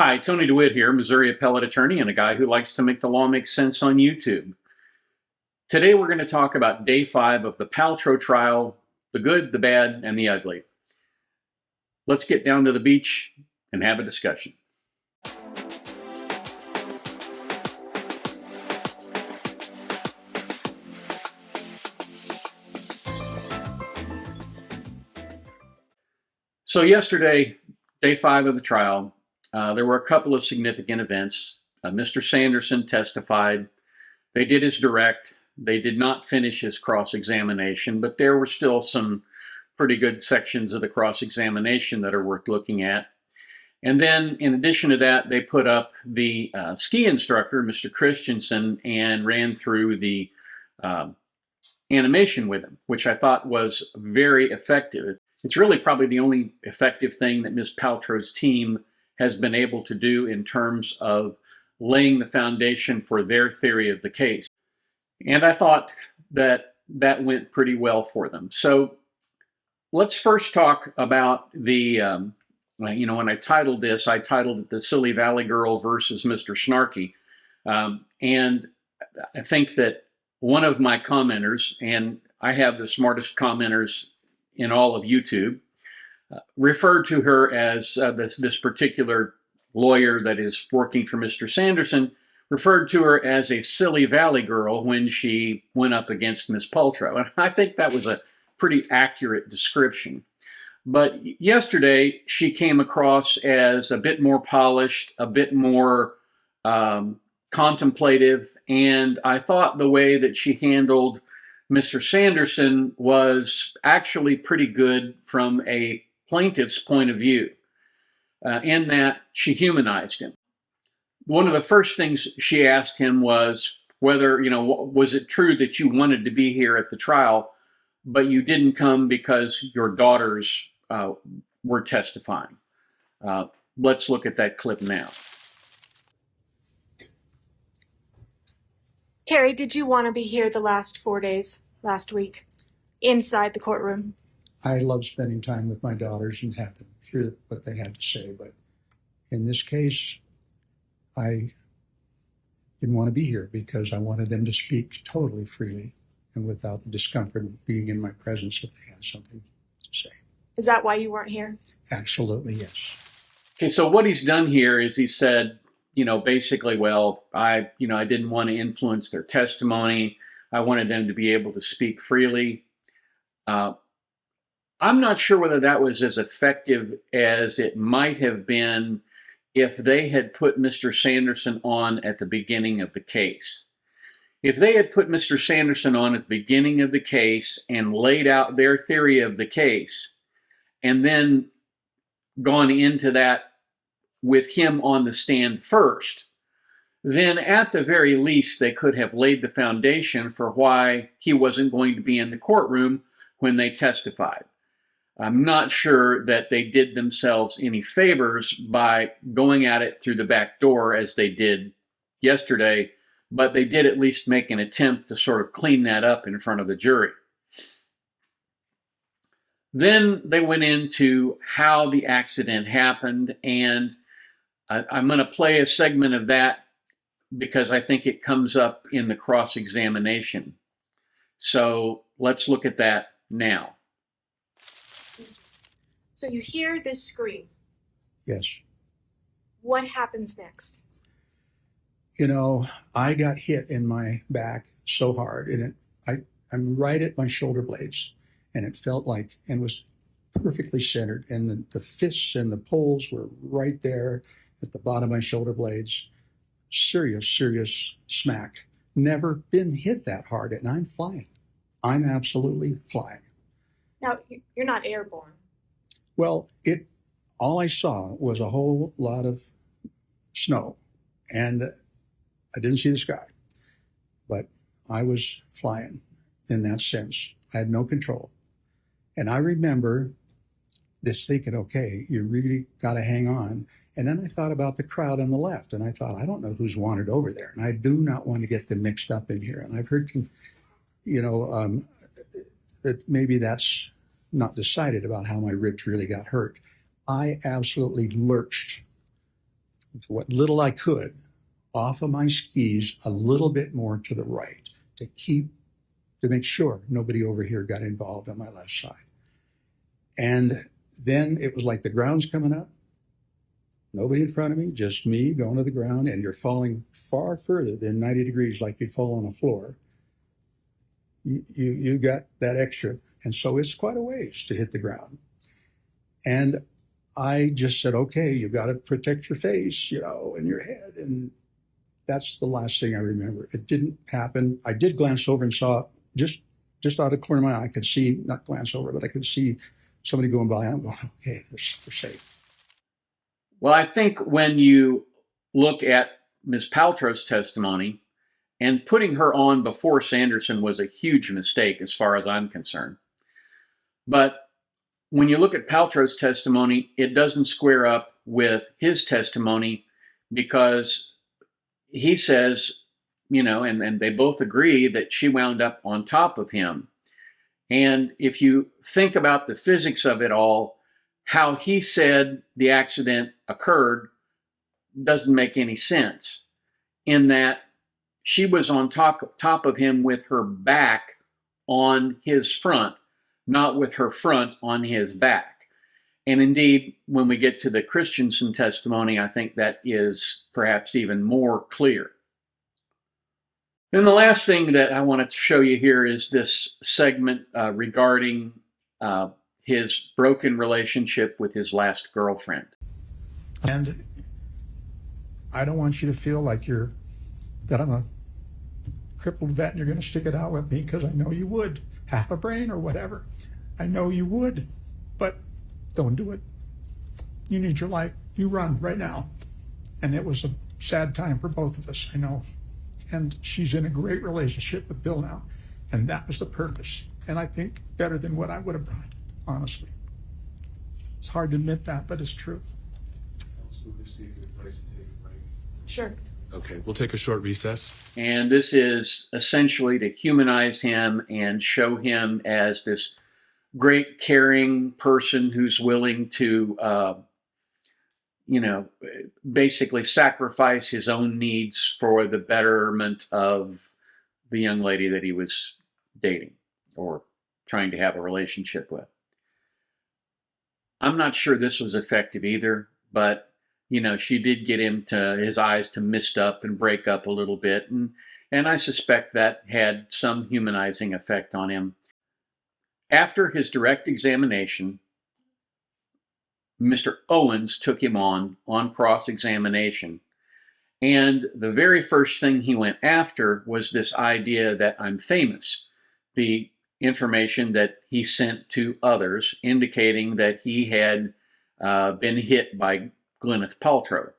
Hi, Tony DeWitt here, Missouri appellate attorney and a guy who likes to make the law make sense on YouTube. Today we're going to talk about day 5 of the Paltrow trial, the good, the bad, and the ugly. Let's get down to the beach and have a discussion. So yesterday, day 5 of the trial, there were a couple of significant events. Mr. Sanderson testified. They did his direct. They did not finish his cross-examination, but there were still some pretty good sections of the cross-examination that are worth looking at. And then, in addition to that, they put up the ski instructor, Mr. Christensen, and ran through the animation with him, which I thought was very effective. It's really probably the only effective thing that Ms. Paltrow's team has been able to do in terms of laying the foundation for their theory of the case. And I thought that that went pretty well for them. So let's first talk about the, when I titled this, I titled it The Silly Valley Girl versus Mr. Snarky. And I think that one of my commenters, and I have the smartest commenters in all of YouTube, referred to her as this particular lawyer that is working for Mr. Sanderson, referred to her as a silly valley girl when she went up against Ms. Paltrow. And I think that was a pretty accurate description. But yesterday, she came across as a bit more polished, a bit more contemplative, and I thought the way that she handled Mr. Sanderson was actually pretty good from a plaintiff's point of view, in that she humanized him. One of the first things she asked him was whether, was it true that you wanted to be here at the trial, but you didn't come because your daughters were testifying. Let's look at that clip now. Terry, did you want to be here the last 4 days, last week, inside the courtroom? I love spending time with my daughters and have them hear what they had to say. But in this case, I didn't want to be here because I wanted them to speak totally freely and without the discomfort of being in my presence if they had something to say. Is that why you weren't here? Absolutely, yes. Okay, so what he's done here is he said, basically, well, I didn't want to influence their testimony. I wanted them to be able to speak freely. I'm not sure whether that was as effective as it might have been if they had put Mr. Sanderson on at the beginning of the case. If they had put Mr. Sanderson on at the beginning of the case and laid out their theory of the case, and then gone into that with him on the stand first, then at the very least they could have laid the foundation for why he wasn't going to be in the courtroom when they testified. I'm not sure that they did themselves any favors by going at it through the back door as they did yesterday, but they did at least make an attempt to sort of clean that up in front of the jury. Then they went into how the accident happened, and I'm going to play a segment of that because I think it comes up in the cross-examination. So let's look at that now. So you hear this scream. Yes. What happens next? I got hit in my back so hard, and I'm right at my shoulder blades, and it felt like, and was perfectly centered, and the fists and the poles were right there at the bottom of my shoulder blades. Serious smack. Never been hit that hard, and I'm flying. I'm absolutely flying. Now, you're not airborne. Well, all I saw was a whole lot of snow, and I didn't see the sky, but I was flying in that sense. I had no control. And I remember just thinking, okay, you really got to hang on. And then I thought about the crowd on the left, and I thought, I don't know who's wanted over there, and I do not want to get them mixed up in here. And I've heard, that maybe that's not decided about how my ribs really got hurt. I absolutely lurched with what little I could off of my skis a little bit more to the right to make sure nobody over here got involved on my left side. And then it was like the ground's coming up, nobody in front of me, just me going to the ground, and you're falling far further than 90 degrees like you'd fall on the floor. You got that extra. And so it's quite a ways to hit the ground. And I just said, okay, you got to protect your face, and your head. And that's the last thing I remember. It didn't happen. I did glance over and saw just out of the corner of my eye, I could see, not glance over, but I could see somebody going by. I'm going, okay, they're safe. Well, I think when you look at Ms. Paltrow's testimony, and putting her on before Sanderson was a huge mistake as far as I'm concerned. But when you look at Paltrow's testimony, it doesn't square up with his testimony, because he says, and they both agree that she wound up on top of him. And if you think about the physics of it all, how he said the accident occurred doesn't make any sense, in that she was on top of him with her back on his front, not with her front on his back. And indeed, when we get to the Christensen testimony, I think that is perhaps even more clear. Then the last thing that I wanted to show you here is this segment regarding his broken relationship with his last girlfriend. And I don't want you to feel like that I'm a crippled vet and you're going to stick it out with me, because I know you would. Half a brain or whatever. I know you would, but don't do it. You need your life. You run right now. And it was a sad time for both of us, I know. And she's in a great relationship with Bill now. And that was the purpose. And I think better than what I would have brought, honestly. It's hard to admit that, but it's true. Sure. Okay, we'll take a short recess. And this is essentially to humanize him and show him as this great, caring person who's willing to, basically sacrifice his own needs for the betterment of the young lady that he was dating or trying to have a relationship with. I'm not sure this was effective either, but she did get his eyes to mist up and break up a little bit, and I suspect that had some humanizing effect on him. After his direct examination, Mr. Owens took him on cross-examination, and the very first thing he went after was this idea that I'm famous, the information that he sent to others indicating that he had been hit by Gwyneth Paltrow.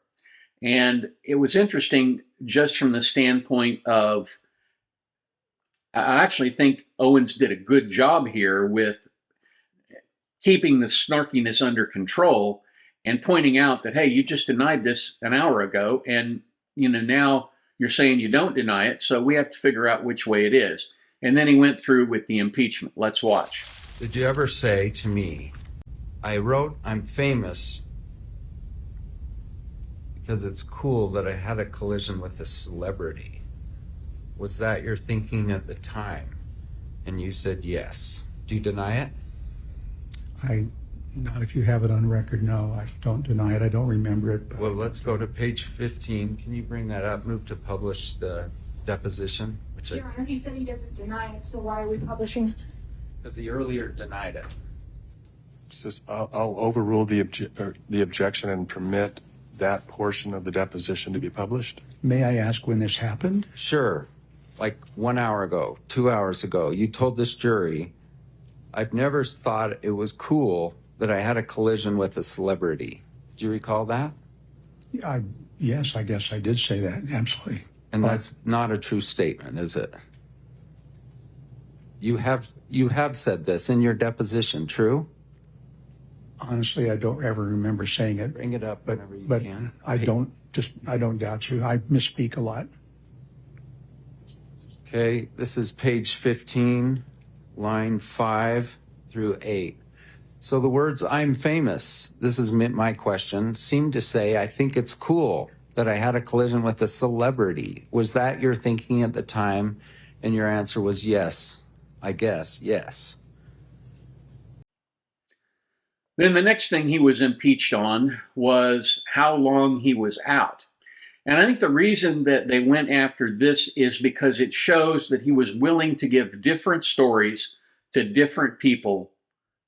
And it was interesting just from the standpoint of, I actually think Owens did a good job here with keeping the snarkiness under control and pointing out that, hey, you just denied this an hour ago, and now you're saying you don't deny it, so we have to figure out which way it is. And then he went through with the impeachment. Let's watch. Did you ever say to me, I wrote I'm famous because it's cool that I had a collision with a celebrity? Was that your thinking at the time? And you said yes. Do you deny it? Not if you have it on record, no. I don't deny it. I don't remember it. But Well, let's go to page 15. Can you bring that up? Move to publish the deposition. Your Honor, he said he doesn't deny it, so why are we publishing? Because he earlier denied it. I'll overrule the objection and permit that portion of the deposition to be published. May I ask when this happened? Sure. Like 1 hour ago, 2 hours ago, you told this jury, I've never thought it was cool that I had a collision with a celebrity. Do you recall that? Yes, I guess I did say that, absolutely. And that's not a true statement, is it? You have said this in your deposition, true? Honestly, I don't ever remember saying it. Bring it up whenever you but can. I don't doubt you. I misspeak a lot. Okay, this is page 15, line 5 through 8. So the words "I'm famous," this is my question, seem to say, I think it's cool that I had a collision with a celebrity. Was that your thinking at the time? And your answer was yes, I guess, yes. Then the next thing he was impeached on was how long he was out. And I think the reason that they went after this is because it shows that he was willing to give different stories to different people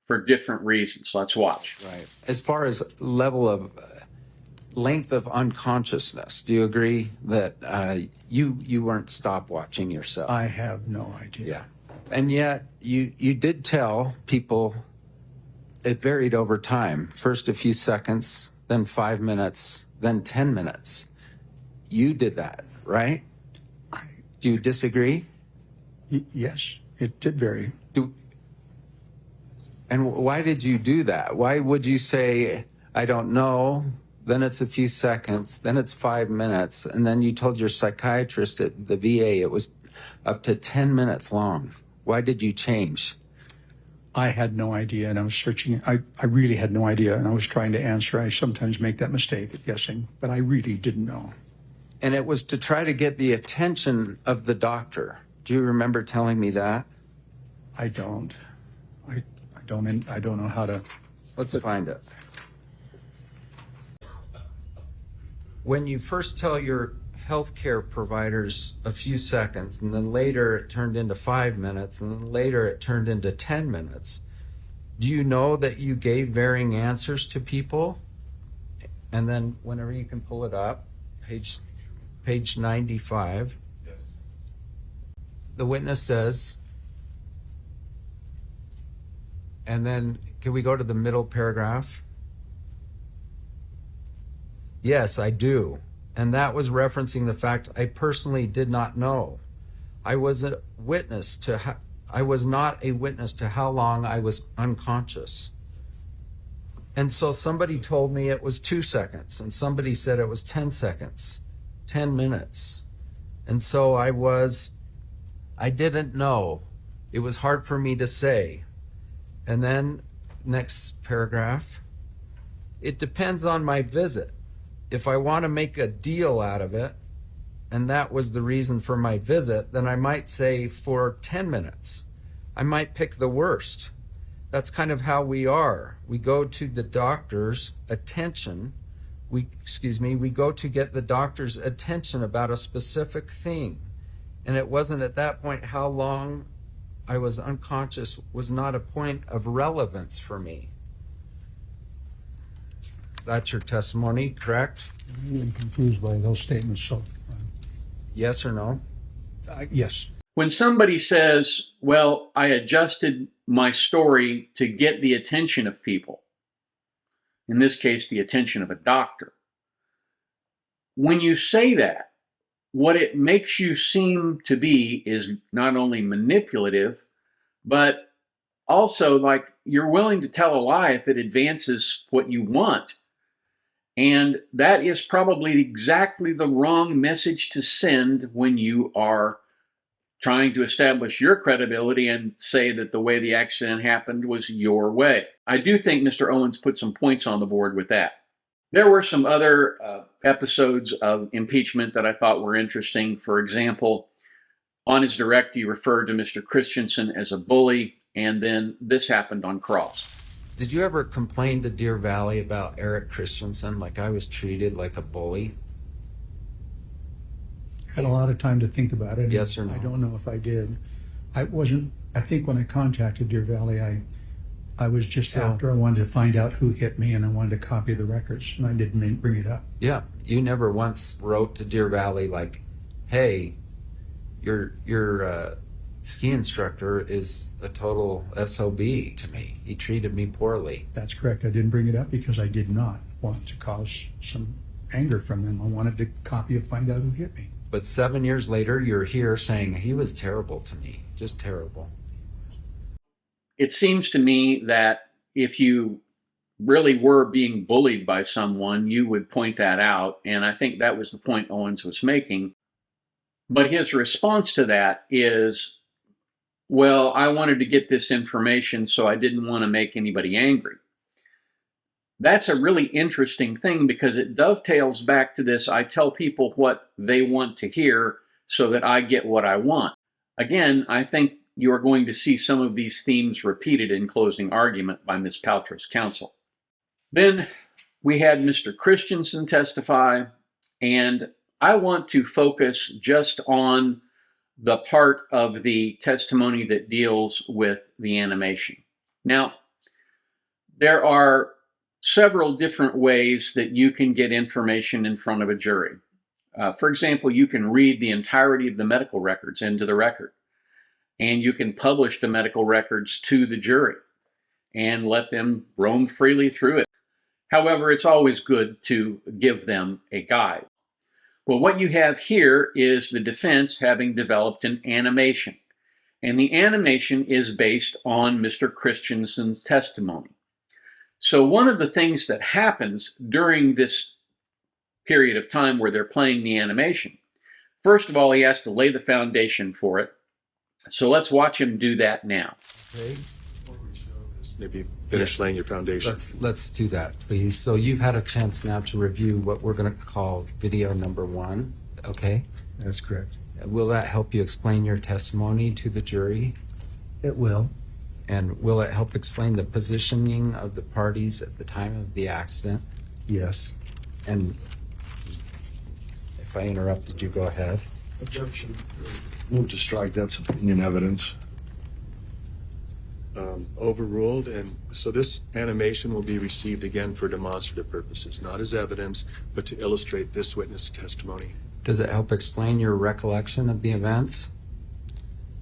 for different reasons. Let's watch. Right. As far as level of length of unconsciousness, do you agree that you weren't stopwatching yourself? I have no idea. Yeah. And yet you did tell people it varied over time. First a few seconds, then 5 minutes, then 10 minutes. You did that, right? Do you disagree? Yes, it did vary. And why did you do that? Why would you say, I don't know, then it's a few seconds, then it's 5 minutes, and then you told your psychiatrist at the VA it was up to 10 minutes long? Why did you change? I had no idea, and I was searching. I really had no idea, and I was trying to answer. I sometimes make that mistake at guessing, but I really didn't know. And it was to try to get the attention of the doctor. Do you remember telling me that? I don't. I don't know how to. Let's find it. When you first tell your healthcare providers a few seconds, and then later it turned into 5 minutes, and then later it turned into 10 minutes, do you know that you gave varying answers to people? And then whenever you can pull it up, page 95. Yes. The witness says, and then can we go to the middle paragraph? Yes, I do. And that was referencing the fact I personally did not know. I was not a witness to how long I was unconscious. And so somebody told me it was 2 seconds, and somebody said it was 10 seconds, 10 minutes. And so I didn't know. It was hard for me to say. And then next paragraph, it depends on my visit. If I want to make a deal out of it, and that was the reason for my visit, then I might say for 10 minutes. I might pick the worst. That's kind of how we are. We go to the doctor's attention. We go to get the doctor's attention about a specific thing. And it wasn't at that point how long I was unconscious was not a point of relevance for me. That's your testimony, correct? I'm really confused by those statements. So, Yes or no? yes. When somebody says, well, I adjusted my story to get the attention of people, in this case, the attention of a doctor, when you say that, what it makes you seem to be is not only manipulative, but also like you're willing to tell a lie if it advances what you want. And that is probably exactly the wrong message to send when you are trying to establish your credibility and say that the way the accident happened was your way. I do think Mr. Owens put some points on the board with that. There were some other episodes of impeachment that I thought were interesting. For example, on his direct, he referred to Mr. Christensen as a bully, and then this happened on cross. Did you ever complain to Deer Valley about Eric Christensen, like I was treated like a bully? I had a lot of time to think about it. Yes or no? I don't know if I did. I think when I contacted Deer Valley, I was just after I wanted to find out who hit me, and I wanted to copy the records, and I didn't bring it up. Yeah, you never once wrote to Deer Valley like, hey, your ski instructor is a total SOB to me. He treated me poorly. That's correct. I didn't bring it up because I did not want to cause some anger from them. I wanted to copy and find out who hit me. But 7 years later, you're here saying he was terrible to me, just terrible. It seems to me that if you really were being bullied by someone, you would point that out. And I think that was the point Owens was making. But his response to that is, well, I wanted to get this information, so I didn't want to make anybody angry. That's a really interesting thing because it dovetails back to this: I tell people what they want to hear so that I get what I want. Again, I think you are going to see some of these themes repeated in closing argument by Ms. Paltrow's counsel. Then we had Mr. Christensen testify, and I want to focus just on the part of the testimony that deals with the animation. Now, there are several different ways that you can get information in front of a jury. For example, you can read the entirety of the medical records into the record, and you can publish the medical records to the jury and let them roam freely through it. However, it's always good to give them a guide. Well, what you have here is the defense having developed an animation, and the animation is based on Mr. Christensen's testimony. So one of the things that happens during this period of time where they're playing the animation, first of all, he has to lay the foundation for it. So let's watch him do that now. Okay. Maybe finish laying your foundation. Let's do that, please. So you've had a chance now to review what we're going to call video number 1. Okay. That's correct. Will that help you explain your testimony to the jury? It will. And will it help explain the positioning of the parties at the time of the accident? Yes. And if I interrupted you, go ahead. Objection. Move to strike. That's opinion evidence. Overruled, and so this animation will be received again for demonstrative purposes, not as evidence, but to illustrate this witness testimony. Does it help explain your recollection of the events?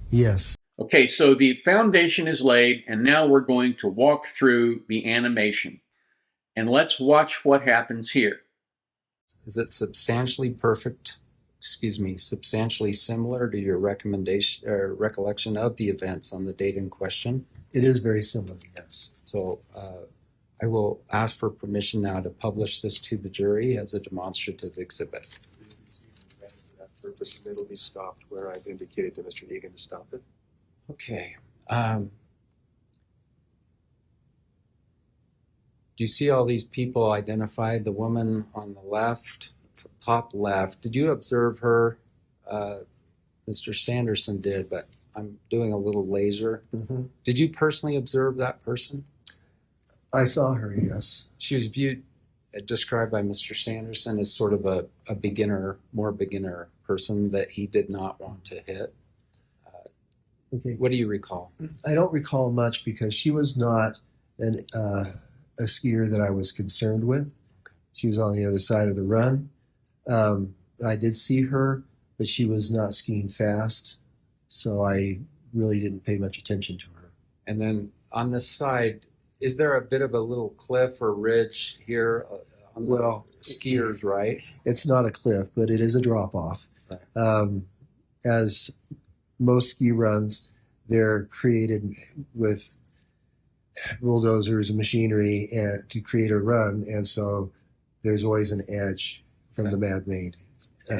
Yes. Okay, so the foundation is laid, and now we're going to walk through the animation. And let's watch what happens here. Is it substantially similar to your recommendation or recollection of the events on the date in question? It is very similar, yes. So I will ask for permission now to publish this to the jury as a demonstrative exhibit. For that purpose, it'll be stopped where I've indicated to Mr. Egan to stop it. Okay. Do you see all these people identified? The woman on the left, top left. Did you observe her? Mr. Sanderson did, but I'm doing a little laser. Mm-hmm. Did you personally observe that person? I saw her, yes. She was described by Mr. Sanderson as sort of a more beginner person that he did not want to hit. Okay. What do you recall? I don't recall much because she was not a skier that I was concerned with. Okay. She was on the other side of the run. I did see her, but she was not skiing fast, so I really didn't pay much attention to her. And then on this side, is there a bit of a little cliff or ridge here on the skiers, right? It's not a cliff, but it is a drop-off. Right. As most ski runs, they're created with bulldozers and machinery and to create a run, and so there's always an edge from the man-made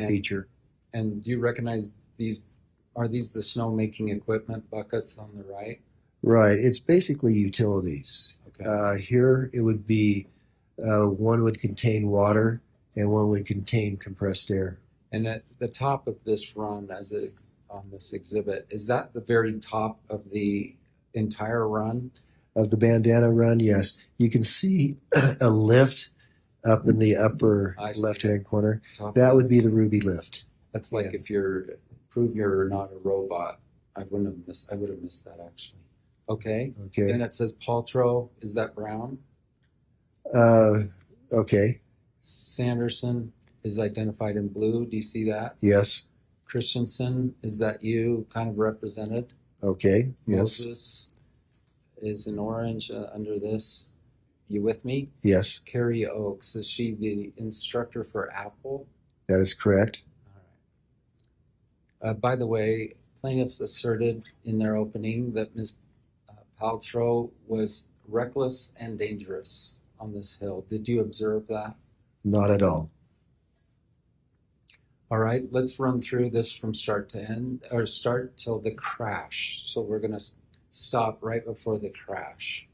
feature. And do you recognize these? Are these the snowmaking equipment buckets on the right? Right. It's basically utilities. Okay. Here it would be one would contain water and one would contain compressed air. And at the top of this run, on this exhibit, is that the very top of the entire run? Of the bandana run, yes. You can see a lift up in the upper left-hand corner. That would be the Ruby lift. That's like if prove you're not a robot. I would have missed that actually. Okay. Okay. Then it says Paltrow. Is that brown? Okay. Sanderson is identified in blue. Do you see that? Yes. Christensen, is that you kind of represented? Okay. Yes. Moses is in orange under this. You with me? Yes. Carrie Oakes, is she the instructor for Apple? That is correct. All right. By the way, plaintiffs asserted in their opening that Ms. Paltrow was reckless and dangerous on this hill. Did you observe that? Not at all. All right, let's run through this from start to end, or start till the crash. So we're going to stop right before the crash.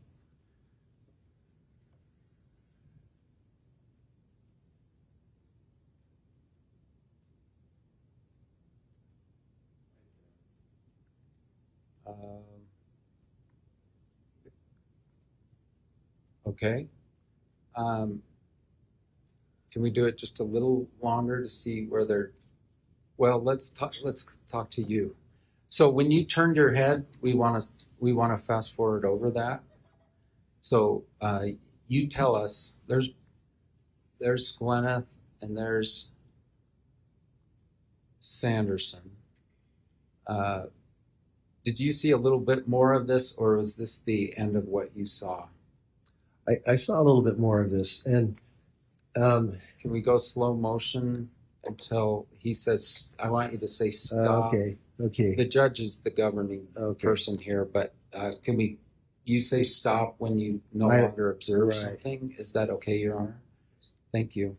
Okay. Can we do it just a little longer to see where they're? Well, let's talk to you. So when you turned your head, we want to fast forward over that. So you tell us. There's Gwyneth and there's Sanderson. Did you see a little bit more of this, or was this the end of what you saw? I saw a little bit more of this, and Can we go slow motion until he says, I want you to say stop. okay. The judge is the governing Okay. person here, but you say stop when you no longer observe right. something? Is that okay, Your Honor? Thank you.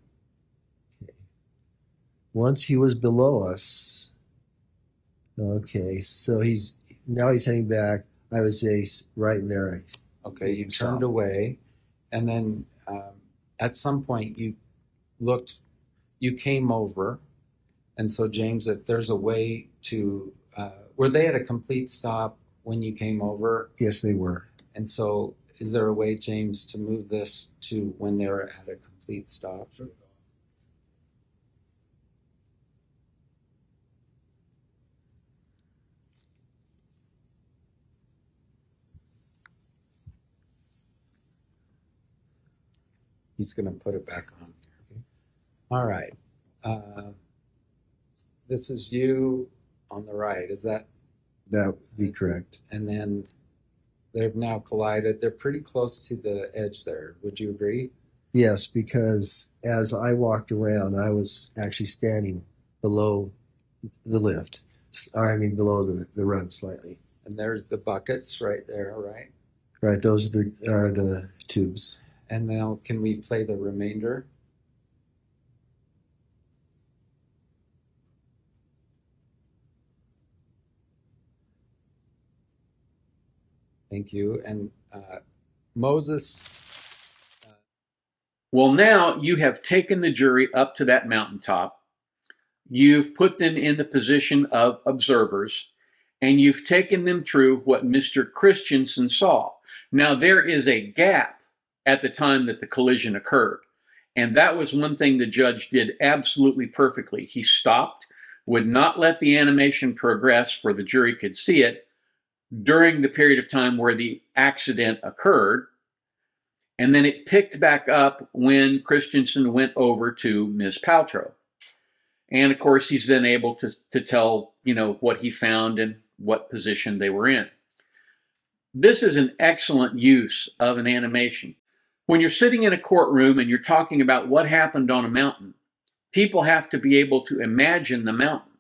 Once he was below us. Okay, so he's heading back. I would say right in there. Okay, you Stop. turned away, and then at some point you came over. And so, James, if there's a way to, were they at a complete stop when you came over? Yes, they were. And so, is there a way, James, to move this to when they're at a complete stop? He's going to put it back on. Okay. All right. This is you on the right. Is that? That would be correct. And then they've now collided. They're pretty close to the edge there. Would you agree? Yes, because as I walked around, I was actually standing below the lift. I mean, below the run slightly. And there's the buckets right there, right? Right, those are the tubes. And now can we play the remainder? Thank you. And Moses. Well, now you have taken the jury up to that mountaintop. You've put them in the position of observers, and you've taken them through what Mr. Christensen saw. Now, there is a gap at the time that the collision occurred, and that was one thing the judge did absolutely perfectly. He stopped, would not let the animation progress where the jury could see it during the period of time where the accident occurred, and then it picked back up when Christensen went over to Ms. Paltrow. And of course, he's then able to tell, what he found and what position they were in. This is an excellent use of an animation. When you're sitting in a courtroom and you're talking about what happened on a mountain, people have to be able to imagine the mountain.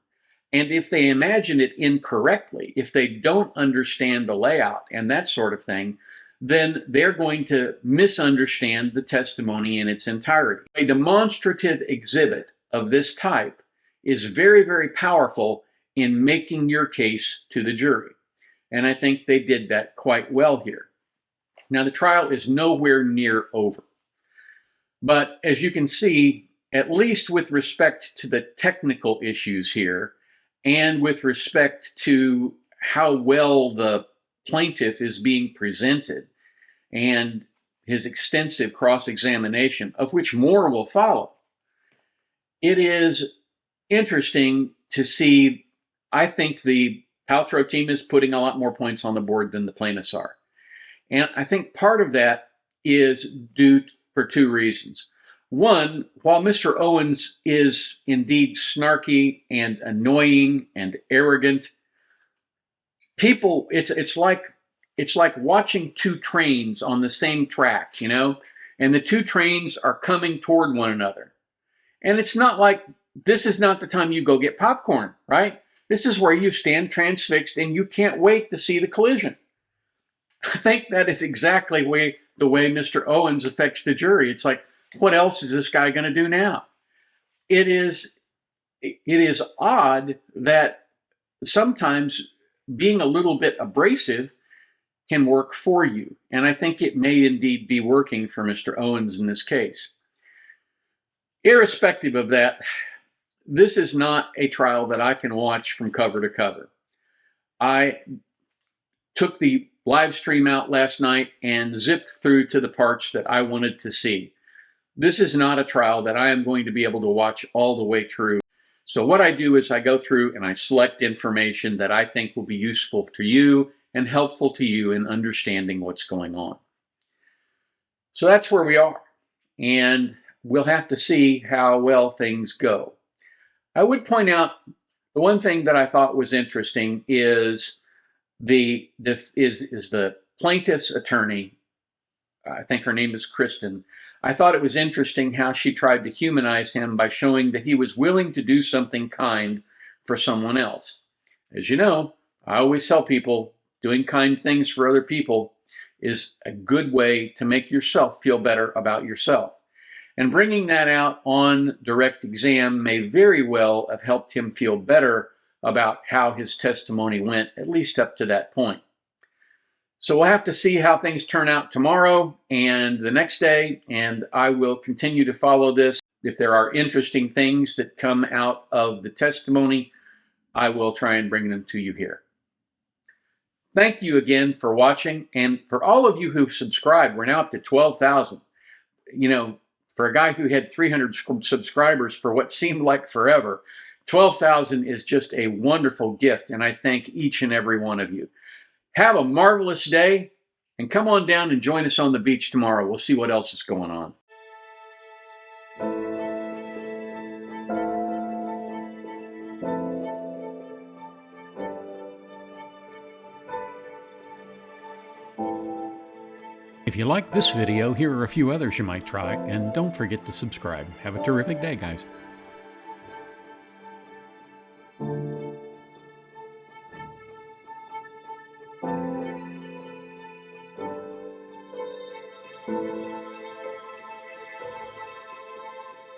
And if they imagine it incorrectly, if they don't understand the layout and that sort of thing, then they're going to misunderstand the testimony in its entirety. A demonstrative exhibit of this type is very, very powerful in making your case to the jury. And I think they did that quite well here. Now, the trial is nowhere near over. But as you can see, at least with respect to the technical issues here, and with respect to how well the plaintiff is being presented and his extensive cross-examination, of which more will follow, it is interesting to see. I think the Paltrow team is putting a lot more points on the board than the plaintiffs are. And I think part of that is due for two reasons. One, while Mr. Owens is indeed snarky and annoying and arrogant, people, it's like watching two trains on the same track, and the two trains are coming toward one another. And it's not like this is not the time you go get popcorn, right? This is where you stand transfixed and you can't wait to see the collision. I think that is exactly the way Mr. Owens affects the jury. It's like, what else is this guy going to do now? It is it is odd that sometimes being a little bit abrasive can work for you. And I think it may indeed be working for Mr. Owens in this case. Irrespective of that, this is not a trial that I can watch from cover to cover. I took the live stream out last night and zipped through to the parts that I wanted to see. This is not a trial that I am going to be able to watch all the way through. So what I do is I go through and I select information that I think will be useful to you and helpful to you in understanding what's going on. So that's where we are. And we'll have to see how well things go. I would point out the one thing that I thought was interesting is the plaintiff's attorney. I think her name is Kristen. I thought it was interesting how she tried to humanize him by showing that he was willing to do something kind for someone else. As you know, I always tell people doing kind things for other people is a good way to make yourself feel better about yourself. And bringing that out on direct exam may very well have helped him feel better about how his testimony went, at least up to that point. So we'll have to see how things turn out tomorrow and the next day, and I will continue to follow this. If there are interesting things that come out of the testimony, I will try and bring them to you here. Thank you again for watching, and for all of you who've subscribed, we're now up to 12,000. You know, for a guy who had 300 subscribers for what seemed like forever, 12,000 is just a wonderful gift, and I thank each and every one of you. Have a marvelous day, and come on down and join us on the beach tomorrow. We'll see what else is going on. If you like this video, here are a few others you might try, and don't forget to subscribe. Have a terrific day, guys.